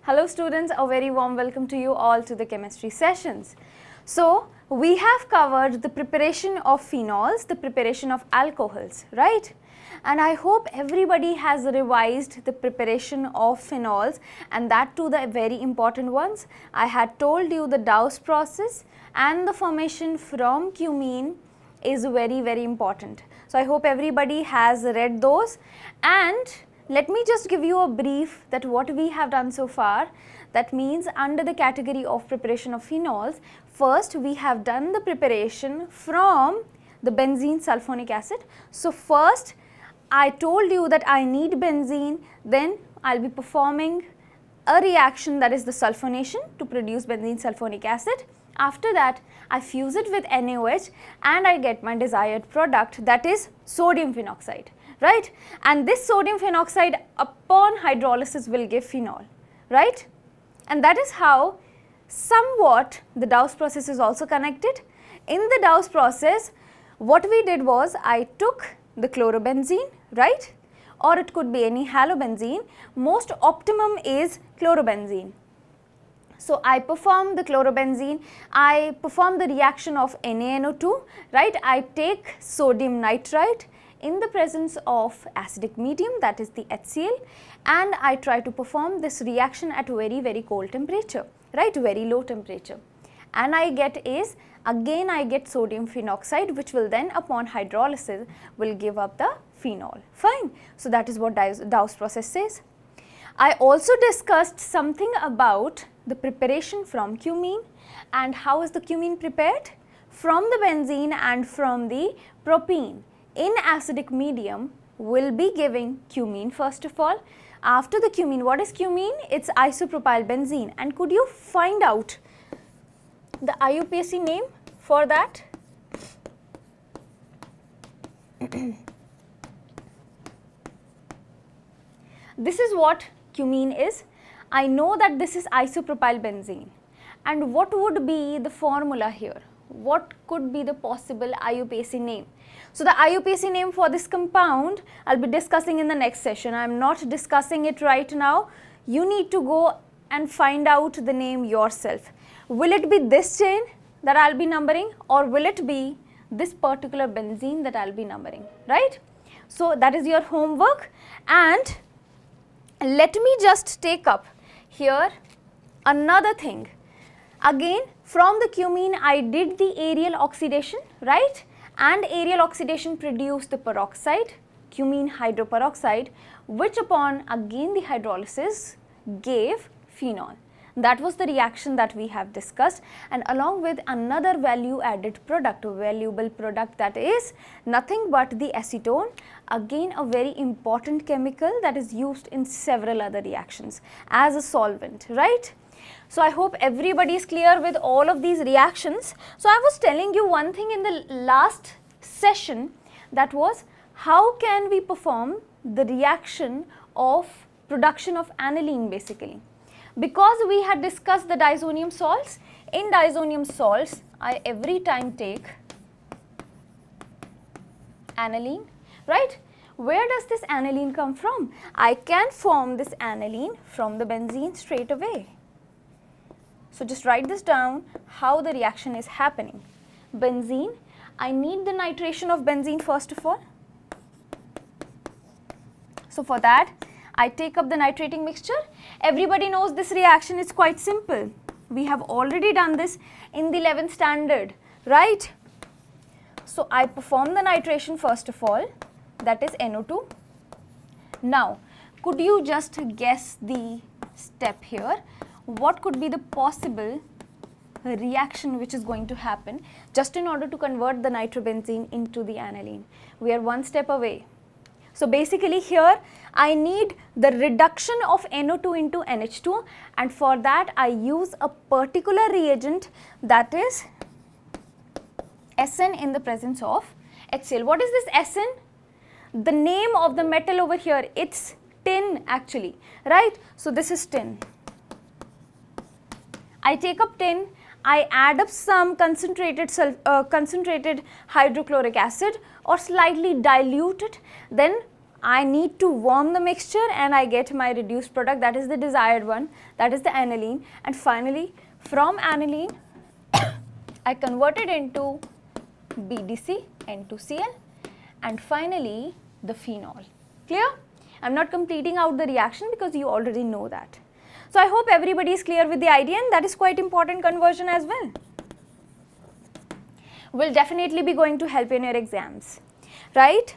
Hello students, a very warm welcome to you all to the chemistry sessions. So, we have covered the preparation of phenols, the preparation of alcohols, right? And I hope everybody has revised the preparation of phenols, and that too the very important ones. I had told you the Dow's process and the formation from cumene is very important. So, I hope everybody has read those, and let me just give you a brief that what we have done so far. That means under the category of preparation of phenols, first we have done the preparation from the benzene sulfonic acid. So, first I told you that I need benzene, then I will be performing a reaction, that is the sulfonation, to produce benzene sulfonic acid. After that I fuse it with NaOH and I get my desired product, that is sodium phenoxide, right? And this sodium phenoxide upon hydrolysis will give phenol, right? And that is how somewhat the Dow's process is also connected. In the Dow's process, what we did was I took the chlorobenzene, right? Or it could be any halobenzene. Most optimum is chlorobenzene. So, I perform the chlorobenzene, I perform the reaction of NaNO2, right? I take sodium nitrite in the presence of acidic medium, that is the HCl, and I try to perform this reaction at very cold temperature, right, very low temperature, and I get is again I get sodium phenoxide, which will then upon hydrolysis will give up the phenol, fine. So, that is what Dow's process says. I also discussed something about the preparation from cumene, and how is the cumene prepared? From the benzene and from the propene in acidic medium will be giving cumene first of all. After the cumene, what is cumene? It's isopropyl benzene. And could you find out the IUPAC name for that? This is what cumene is. I know that this is isopropyl benzene. And what would be the formula here? What could be the possible IUPAC name? So, the IUPAC name for this compound I will be discussing in the next session. I am not discussing it right now. You need to go and find out the name yourself. Will it be this chain that I will be numbering, or will it be this particular benzene that I will be numbering, right? So, that is your homework, and let me just take up here another thing. Again, from the cumene I did the aerial oxidation, right? And aerial oxidation produced the peroxide, cumene hydroperoxide, which upon again the hydrolysis gave phenol. That was the reaction that we have discussed, and along with another value added product, valuable product, that is nothing but the acetone, again a very important chemical that is used in several other reactions as a solvent, right? So, I hope everybody is clear with all of these reactions. So, I was telling you one thing in the last session, that was how can we perform the reaction of production of aniline basically. Because we had discussed the diazonium salts, in diazonium salts I every time take aniline, right? Where does this aniline come from? I can form this aniline from the benzene straight away. So, just write this down how the reaction is happening. Benzene, I need the nitration of benzene first of all. So, for that I take up the nitrating mixture. Everybody knows this reaction is quite simple. We have already done this in the 11th standard, right? So, I perform the nitration first of all, that is NO2. Now, could you just guess the step here? What could be the possible reaction which is going to happen just in order to convert the nitrobenzene into the aniline? We are one step away. So, basically here I need the reduction of NO2 into NH2, and for that I use a particular reagent, that is SN in the presence of HCl. What is this SN? The name of the metal over here, it's tin actually, right? So, this is tin. I take up tin, I add up some concentrated hydrochloric acid or slightly dilute it, then I need to warm the mixture and I get my reduced product, that is the desired one, that is the aniline, and finally from aniline I convert it into BDC, N2Cl, and finally the phenol. Clear? I am not completing out the reaction because you already know that. So I hope everybody is clear with the idea, and that is quite important conversion as well. Will definitely be going to help in your exams, right?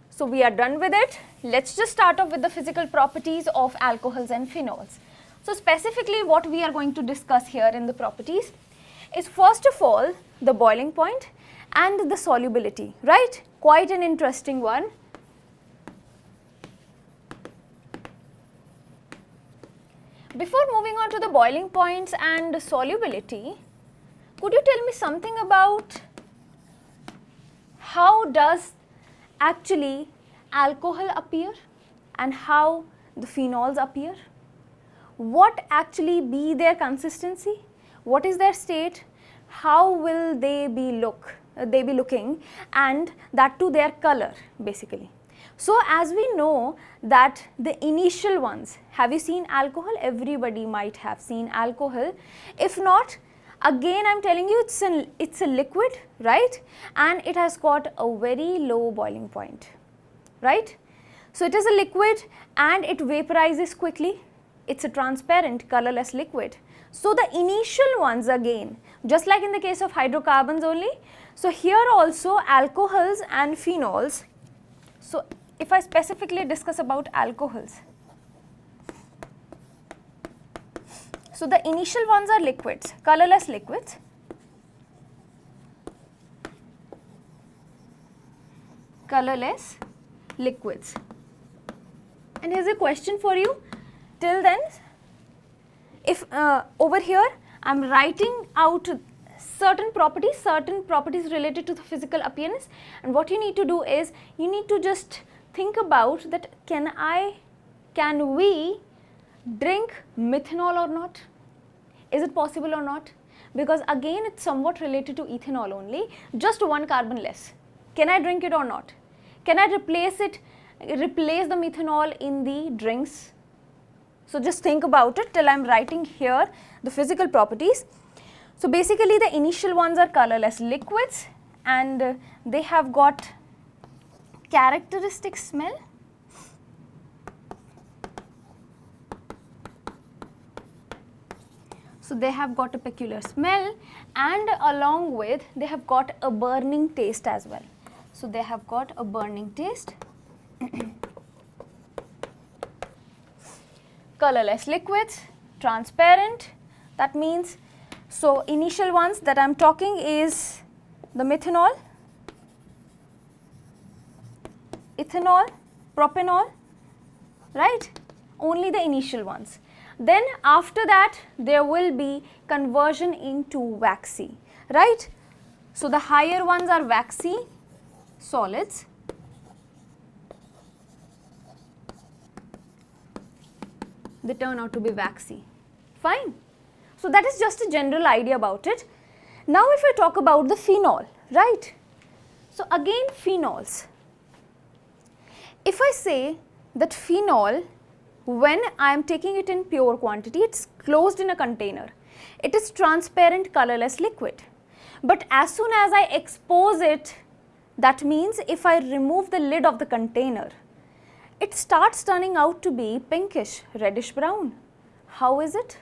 So we are done with it. Let's just start off with the physical properties of alcohols and phenols. So specifically what we are going to discuss here in the properties is first of all the boiling point and the solubility, right? Quite an interesting one. Before moving on to the boiling points and solubility, could you tell me something about how does actually alcohol appear and how the phenols appear? What actually be their consistency? What is their state? How will they be looking, and that too their color basically. So as we know that the initial ones, have you seen alcohol? Everybody might have seen alcohol. If not, again I am telling you it's a liquid, right? And it has got a very low boiling point, right? So it is a liquid and it vaporizes quickly. It's a transparent colorless liquid. So the initial ones again, just like in the case of hydrocarbons only, so here also alcohols and phenols. So if I specifically discuss about alcohols, so the initial ones are liquids, colorless liquids. Colorless liquids. And here's a question for you. Till then, if over here I am writing out certain properties related to the physical appearance, and what you need to do is you need to just think about that can we drink methanol or not? Is it possible or not? Because again it's somewhat related to ethanol only, just one carbon less. Can I drink it or not? Can I replace the methanol in the drinks? So just think about it till I am writing here the physical properties. So basically the initial ones are colorless liquids and they have got characteristic smell. So they have got a peculiar smell, and along with they have got a burning taste as well. So they have got a burning taste. Colorless liquids, transparent, that means, so initial ones that I am talking is the methanol, ethanol, propanol, right? Only the initial ones. Then after that there will be conversion into waxy, right? So the higher ones are waxy solids. They turn out to be waxy. Fine. So that is just a general idea about it. Now if I talk about the phenol, right? So again phenols. If I say that phenol, when I am taking it in pure quantity, it's closed in a container. It is transparent colorless liquid. But as soon as I expose it, that means if I remove the lid of the container, it starts turning out to be pinkish, reddish brown. How is it?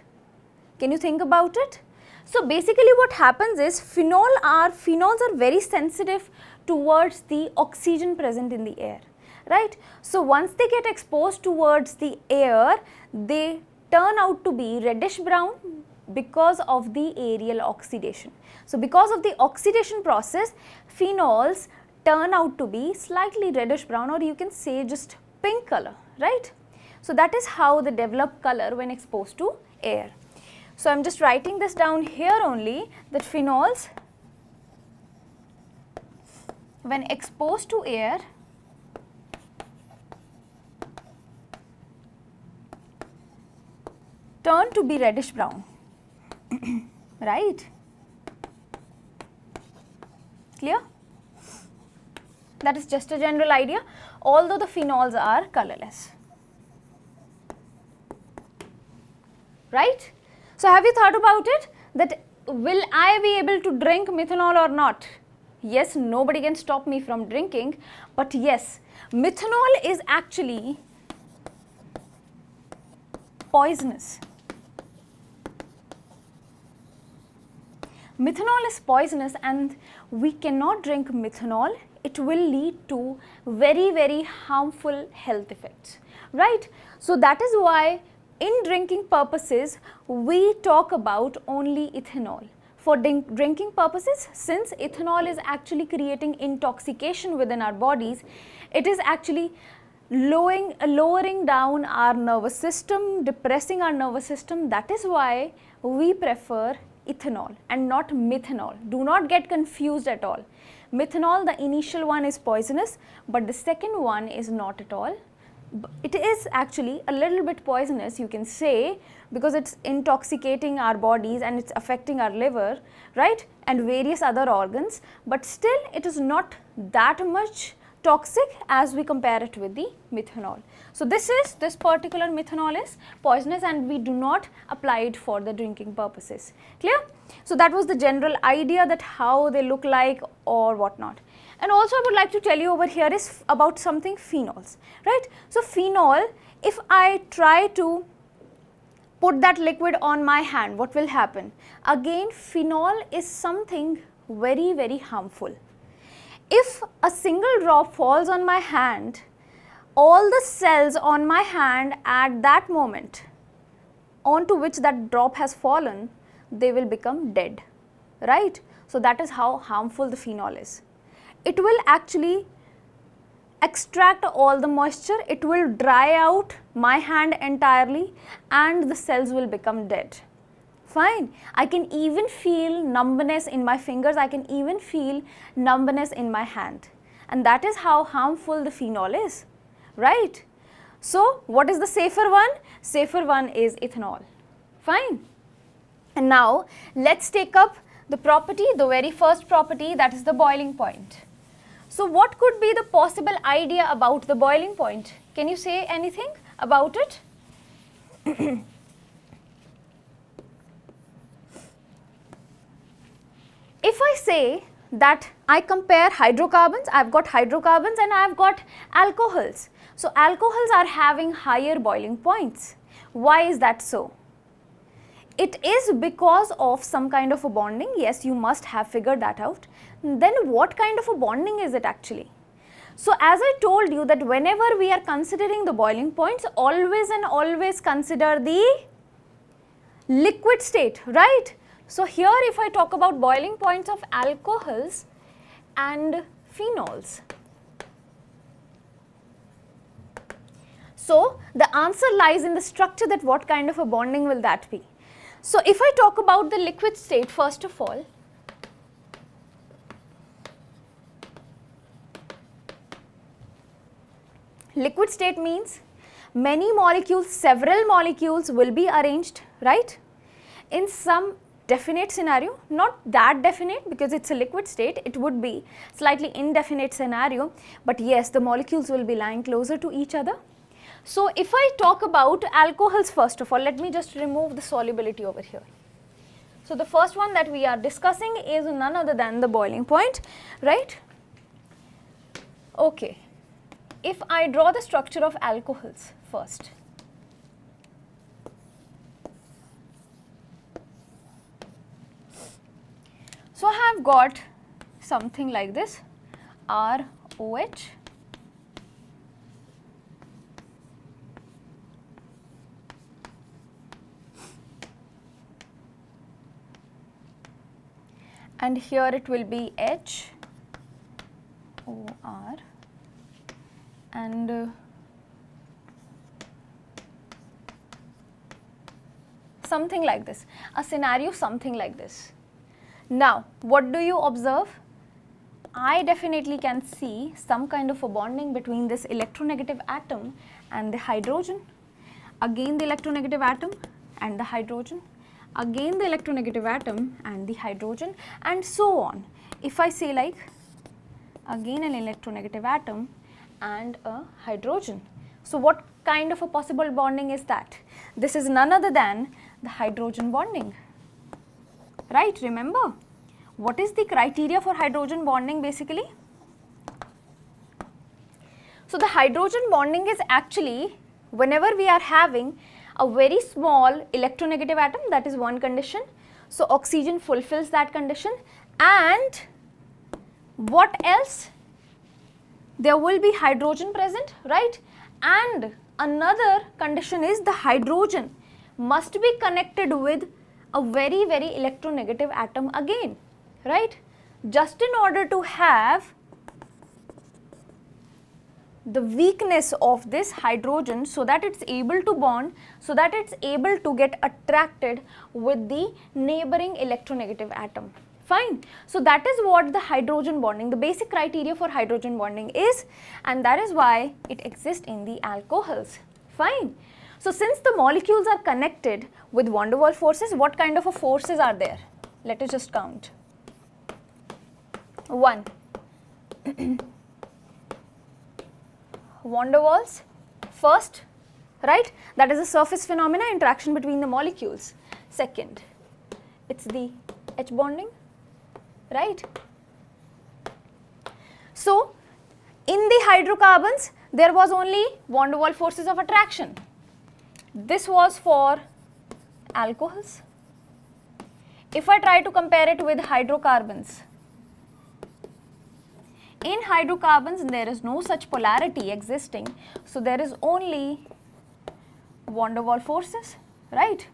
Can you think about it? So basically what happens is phenols are very sensitive towards the oxygen present in the air, right? So once they get exposed towards the air, they turn out to be reddish brown because of the aerial oxidation. So because of the oxidation process, phenols turn out to be slightly reddish brown, or you can say just pink color, right? So that is how they develop color when exposed to air. So I am just writing this down here only, that phenols when exposed to air turn to be reddish brown, right? Clear? That is just a general idea, although the phenols are colorless. Right? So have you thought about it, that will I be able to drink methanol or not? Yes, nobody can stop me from drinking, but yes, methanol is actually poisonous. Methanol is poisonous and we cannot drink methanol. It will lead to very, very harmful health effects, right? So that is why in drinking purposes, we talk about only ethanol. For drinking purposes, since ethanol is actually creating intoxication within our bodies, it is actually lowering down our nervous system, depressing our nervous system. That is why we prefer ethanol and not methanol. Do not get confused at all. Methanol, the initial one is poisonous, but the second one is not at all. It is actually a little bit poisonous, you can say, because it's intoxicating our bodies and it's affecting our liver, right, and various other organs, but still it is not that much toxic as we compare it with the methanol. So this particular methanol is poisonous and we do not apply it for the drinking purposes. Clear? So that was the general idea, that how they look like or whatnot. And also I would like to tell you over here is about something phenols, right? So phenol, if I try to put that liquid on my hand, what will happen? Again, phenol is something very, very harmful. If a single drop falls on my hand, all the cells on my hand at that moment onto which that drop has fallen, they will become dead, right? So that is how harmful the phenol is. It will actually extract all the moisture, it will dry out my hand entirely and the cells will become dead. Fine. I can even feel numbness in my fingers, I can even feel numbness in my hand, and that is how harmful the phenol is, right? So what is the safer one? Safer one is ethanol. Fine. And now let's take up the property, the very first property, that is the boiling point. So what could be the possible idea about the boiling point? Can you say anything about it? If I say that I compare hydrocarbons, I have got hydrocarbons and I have got alcohols. So alcohols are having higher boiling points. Why is that so? It is because of some kind of a bonding. Yes, you must have figured that out. Then what kind of a bonding is it actually? So as I told you that whenever we are considering the boiling points, always and always consider the liquid state, right? So here if I talk about boiling points of alcohols and phenols, so the answer lies in the structure, that what kind of a bonding will that be. So if I talk about the liquid state, first of all, liquid state means many molecules, several molecules will be arranged, right, in some definite scenario, not that definite because it's a liquid state, it would be slightly indefinite scenario, but yes, the molecules will be lying closer to each other. So if I talk about alcohols, first of all, let me just remove the solubility over here. So the first one that we are discussing is none other than the boiling point, right? Okay, if I draw the structure of alcohols first, so I have got something like this, ROH, and here it will be HOR, and something like this, a scenario something like this. Now, what do you observe? I definitely can see some kind of a bonding between this electronegative atom and the hydrogen, again the electronegative atom and the hydrogen, again the electronegative atom and the hydrogen, and so on. If I say like again an electronegative atom and a hydrogen. So what kind of a possible bonding is that? This is none other than the hydrogen bonding, right? Remember, what is the criteria for hydrogen bonding basically? So the hydrogen bonding is actually whenever we are having a very small electronegative atom, that is one condition. So oxygen fulfills that condition, and what else? There will be hydrogen present, right? And another condition is the hydrogen must be connected with a very electronegative atom again, right? Just in order to have the weakness of this hydrogen so that it's able to bond, so that it's able to get attracted with the neighboring electronegative atom. Fine. So that is what the hydrogen bonding, the basic criteria for hydrogen bonding is, and that is why it exists in the alcohols. Fine. So since the molecules are connected with van der Waals forces, what kind of a forces are there? Let us just count. 1. Van der Waals first, right? That is a surface phenomena, interaction between the molecules. Second, it's the H bonding, right? So in the hydrocarbons there was only van der Waals forces of attraction. This was for alcohols. If I try to compare it with hydrocarbons, in hydrocarbons there is no such polarity existing, so there is only van der Waals forces, right?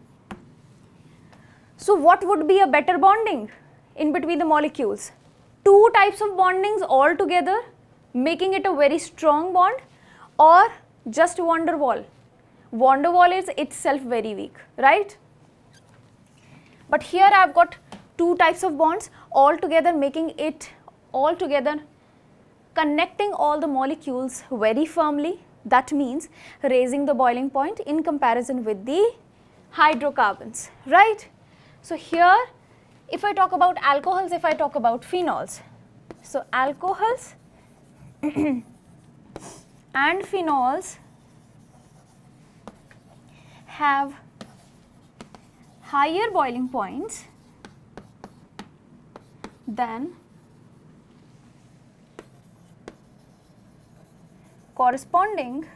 So what would be a better bonding in between the molecules? Two types of bondings all together making it a very strong bond, or just van der Waals? Van der Waals is itself very weak, right? But here I have got two types of bonds all together making it all together, connecting all the molecules very firmly. That means raising the boiling point in comparison with the hydrocarbons, right? So here if I talk about alcohols, if I talk about phenols, so alcohols and phenols have higher boiling points than corresponding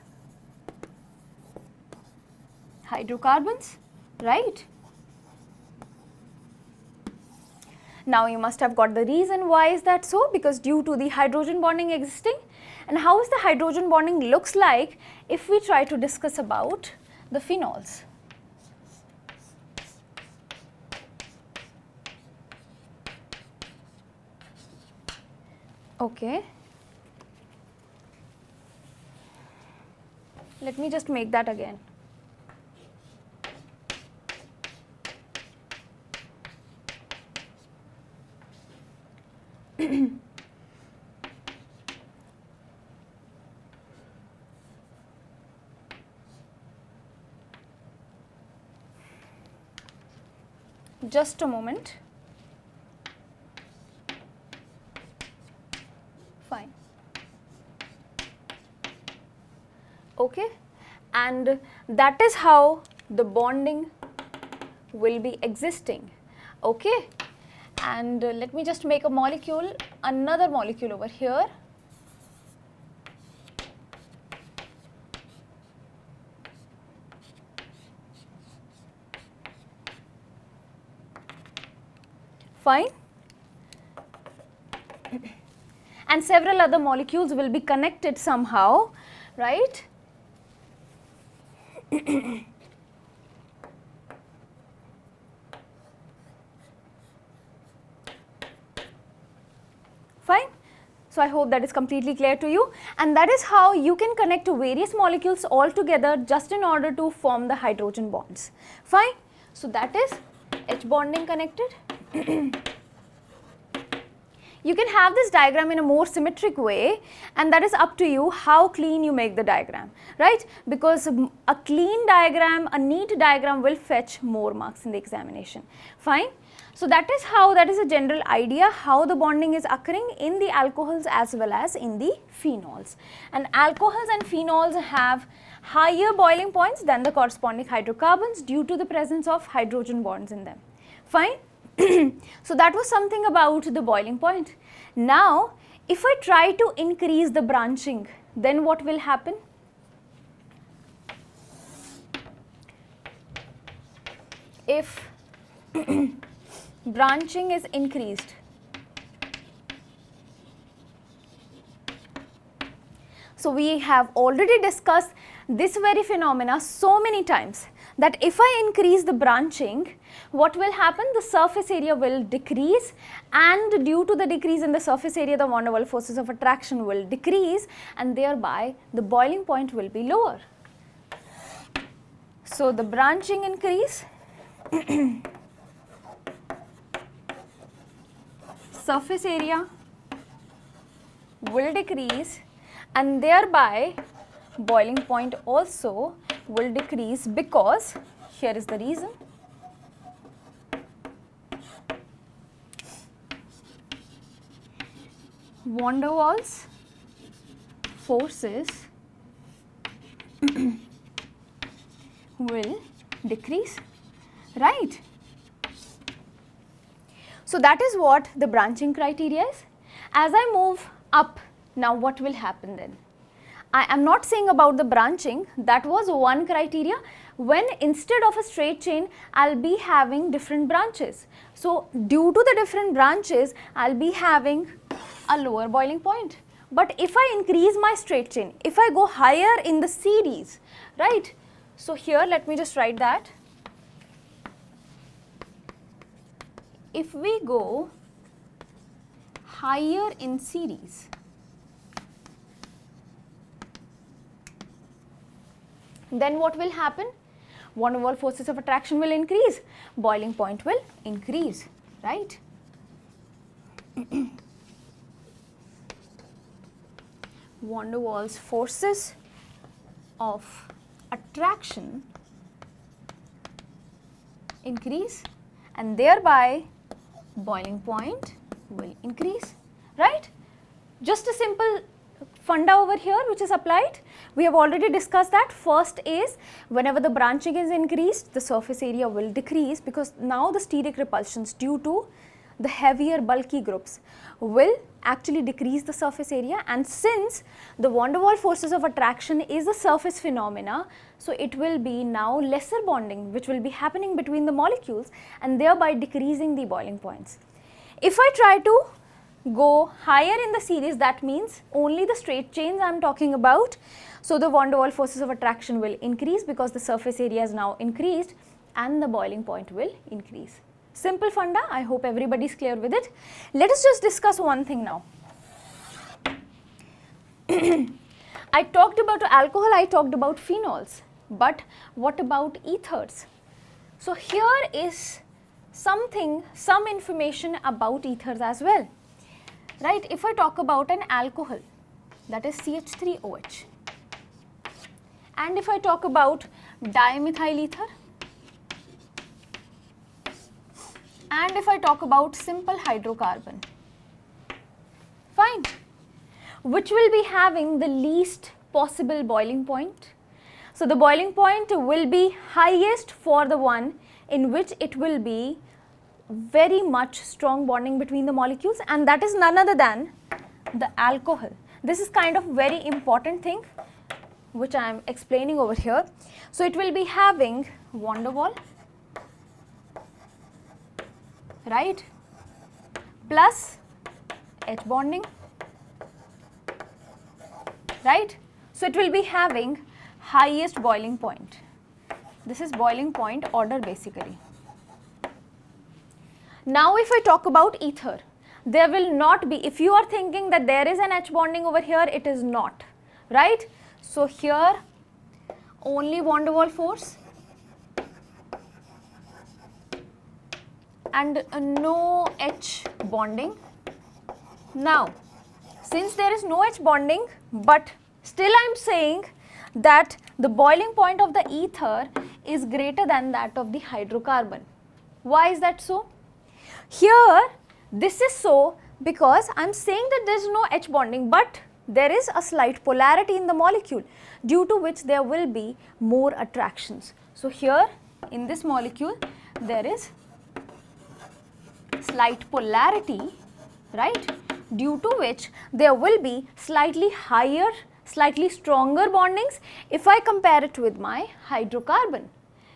hydrocarbons, right? Now you must have got the reason why is that so, because due to the hydrogen bonding existing. And how is the hydrogen bonding looks like if we try to discuss about the phenols? Okay. Let me just make that again. Just a moment. Fine. Okay, and that is how the bonding will be existing. Okay, and let me just make a molecule, another molecule over here. Fine. And several other molecules will be connected somehow, right? Fine. So I hope that is completely clear to you, and that is how you can connect various molecules all together just in order to form the hydrogen bonds. Fine. So that is H bonding connected. You can have this diagram in a more symmetric way, and that is up to you how clean you make the diagram, right? Because a clean diagram, a neat diagram will fetch more marks in the examination. Fine. So that is a general idea how the bonding is occurring in the alcohols as well as in the phenols. And alcohols and phenols have higher boiling points than the corresponding hydrocarbons due to the presence of hydrogen bonds in them. Fine. So that was something about the boiling point. Now if I try to increase the branching, then what will happen? If branching is increased, so we have already discussed this very phenomena so many times that if I increase the branching, what will happen? The surface area will decrease, and due to the decrease in the surface area, the van der Waals forces of attraction will decrease, and thereby the boiling point will be lower. So the branching increase, surface area will decrease, and thereby boiling point also will decrease, because here is the reason. Van der Waals forces will decrease, right? So that is what the branching criteria is. As I move up, now what will happen then? I am not saying about the branching, that was one criteria, when instead of a straight chain I will be having different branches. So due to the different branches I will be having a lower boiling point. But if I increase my straight chain, if I go higher in the series, right? So here let me just write that. If we go higher in series, then what will happen? Van der Waals forces of attraction will increase, boiling point will increase, right? Van der Waals forces of attraction increase, and thereby boiling point will increase, right? Just a simple funda over here which is applied. We have already discussed that. First is whenever the branching is increased, the surface area will decrease, because now the steric repulsions due to the heavier bulky groups will actually decrease the surface area, and since the van der Waals forces of attraction is a surface phenomena, so it will be now lesser bonding which will be happening between the molecules, and thereby decreasing the boiling points. If I try to go higher in the series, that means only the straight chains I am talking about. So the van der Waals forces of attraction will increase because the surface area is now increased, and the boiling point will increase. Simple funda, I hope everybody is clear with it. Let us just discuss one thing now. I talked about alcohol, I talked about phenols, but what about ethers? So here is some information about ethers as well, right? If I talk about an alcohol, that is CH3OH, and if I talk about dimethyl ether, and if I talk about simple hydrocarbon, fine, which will be having the least possible boiling point. So the boiling point will be highest for the one in which it will be very much strong bonding between the molecules, and that is none other than the alcohol. This is kind of very important thing which I am explaining over here. So it will be having van der Waals, right, plus H bonding, right. So it will be having highest boiling point. This is boiling point order basically. Now if I talk about ether, there will not be, if you are thinking that there is an H bonding over here, it is not, right. So here only van der Waals force and no H bonding. Now since there is no H bonding, but still I am saying that the boiling point of the ether is greater than that of the hydrocarbon. Why is that so? Here this is so because I am saying that there is no H bonding, but there is a slight polarity in the molecule due to which there will be more attractions. So, here in this molecule there is slight polarity, right, due to which there will be slightly higher, slightly stronger bondings if I compare it with my hydrocarbon.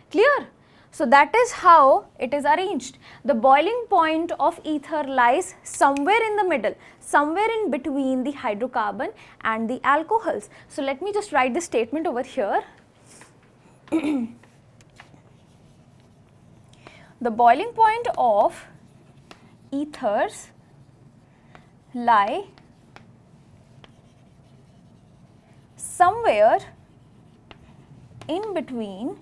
Clear? So, that is how it is arranged. The boiling point of ether lies somewhere in the middle, somewhere in between the hydrocarbon and the alcohols. So, let me just write this statement over here. The boiling point of ethers lie somewhere in between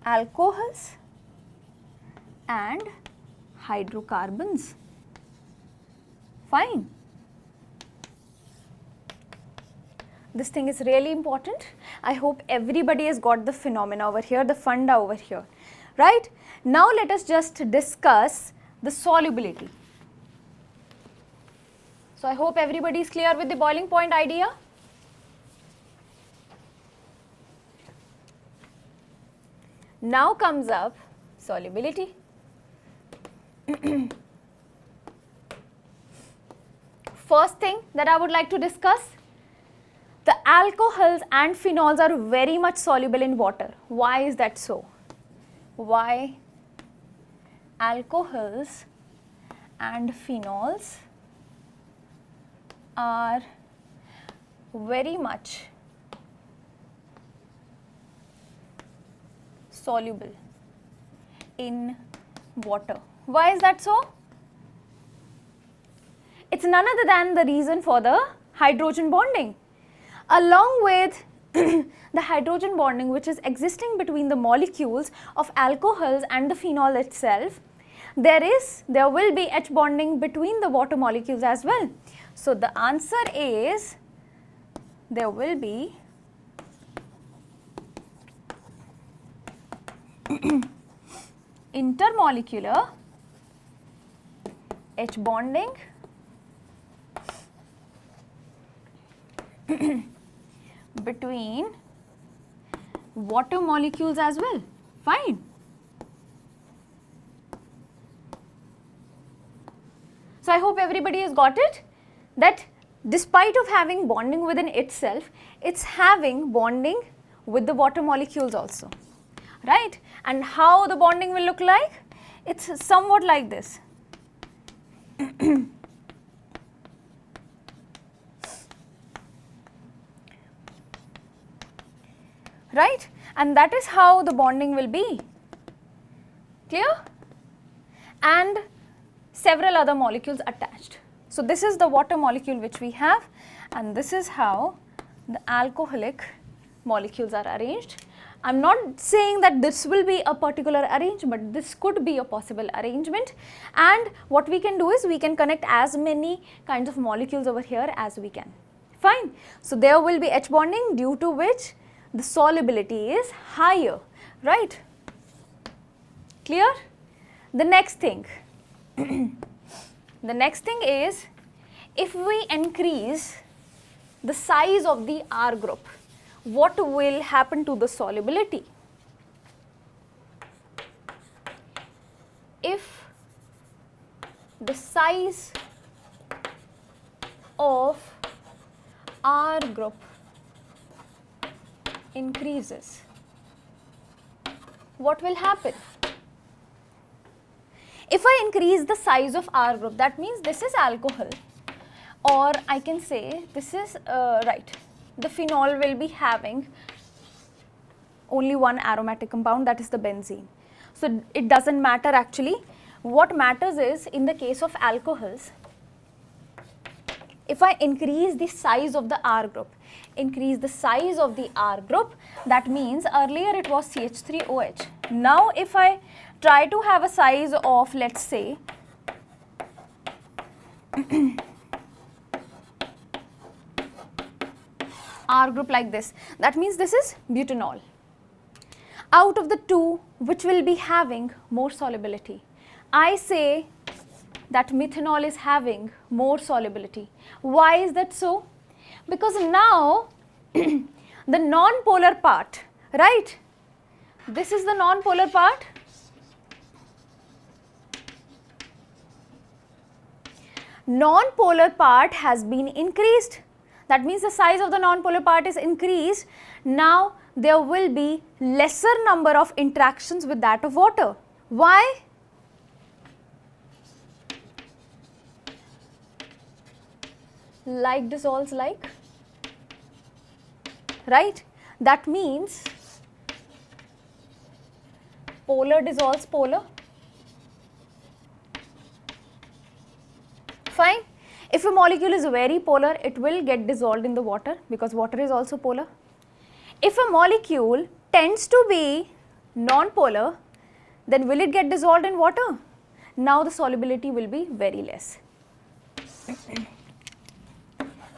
alcohols and hydrocarbons. Fine. This thing is really important. I hope everybody has got the phenomena over here, the funda over here, right? Now let us just discuss the solubility. So I hope everybody is clear with the boiling point idea. Now comes up solubility. First thing that I would like to discuss, the alcohols and phenols are very much soluble in water. Why is that so? Why alcohols and phenols are very much soluble in water. Why is that so? It's none other than the reason for the hydrogen bonding. Along with the hydrogen bonding which is existing between the molecules of alcohols and the phenol itself, there will be H bonding between the water molecules as well. So the answer is there will be intermolecular H bonding between water molecules as well. Fine. So I hope everybody has got it, that despite of having bonding within itself, it's having bonding with the water molecules also, right? And how the bonding will look like? It's somewhat like this. Right? And that is how the bonding will be. Clear? And several other molecules attached. So this is the water molecule which we have, and this is how the alcoholic molecules are arranged. I'm not saying that this will be a particular arrangement, this could be a possible arrangement, and what we can do is we can connect as many kinds of molecules over here as we can. Fine. So there will be H bonding due to which the solubility is higher, right? Clear? The next thing, the next thing is, if we increase the size of the R group, what will happen to the solubility? If the size of R group increases, what will happen? If I increase the size of R group, that means this is alcohol, or I can say this is the phenol will be having only one aromatic compound, that is the benzene. So it doesn't matter actually. What matters is, in the case of alcohols, if I increase the size of the R group, that means earlier it was CH3OH. Now if I try to have a size of, let's say, R group like this, that means this is butanol. out of the two, which will be having more solubility? I say that methanol is having more solubility. Why is that so? Because now the non-polar part, right? This is the non-polar part. Non-polar part has been increased. That means the size of the non-polar part is increased. Now there will be lesser number of interactions with that of water. Why? Like dissolves like, right? That means polar dissolves polar. Fine. If a molecule is very polar, it will get dissolved in the water because water is also polar. If a molecule tends to be non-polar, then will it get dissolved in water? Now the solubility will be very less.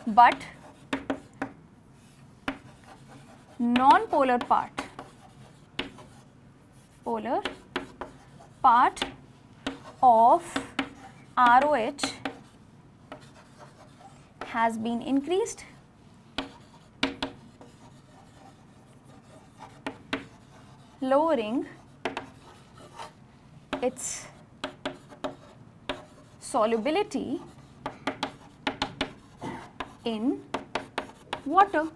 But non-polar part, polar part of ROH has been increased. Lowering its solubility in water,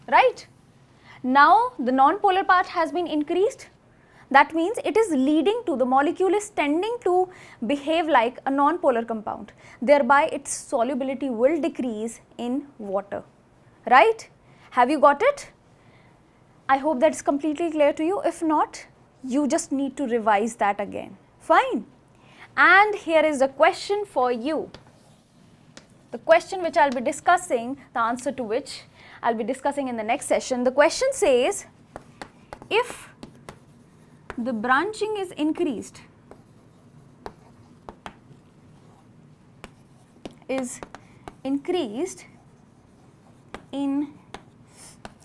right? Now the non-polar part has been increased. That means it is leading to, the molecule is tending to behave like a non-polar compound. Thereby its solubility will decrease in water, right? Have you got it? I hope that is completely clear to you. If not, you just need to revise that again. Fine. And here is the question for you. The question which I will be discussing, the answer to which I will be discussing in the next session. The question says, if the branching is increased, in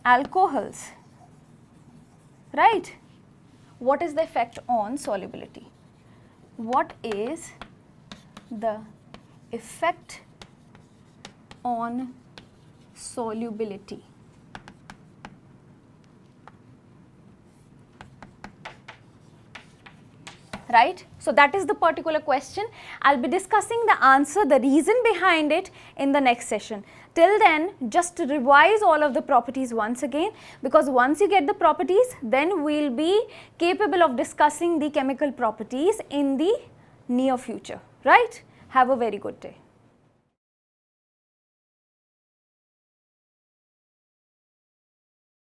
alcohols, right? What is the effect on solubility? What is the effect on solubility? Right? So that is the particular question. I'll be discussing the answer, the reason behind it in the next session. Till then, just revise all of the properties once again, because once you get the properties, then we'll be capable of discussing the chemical properties in the near future, right? Have a very good day.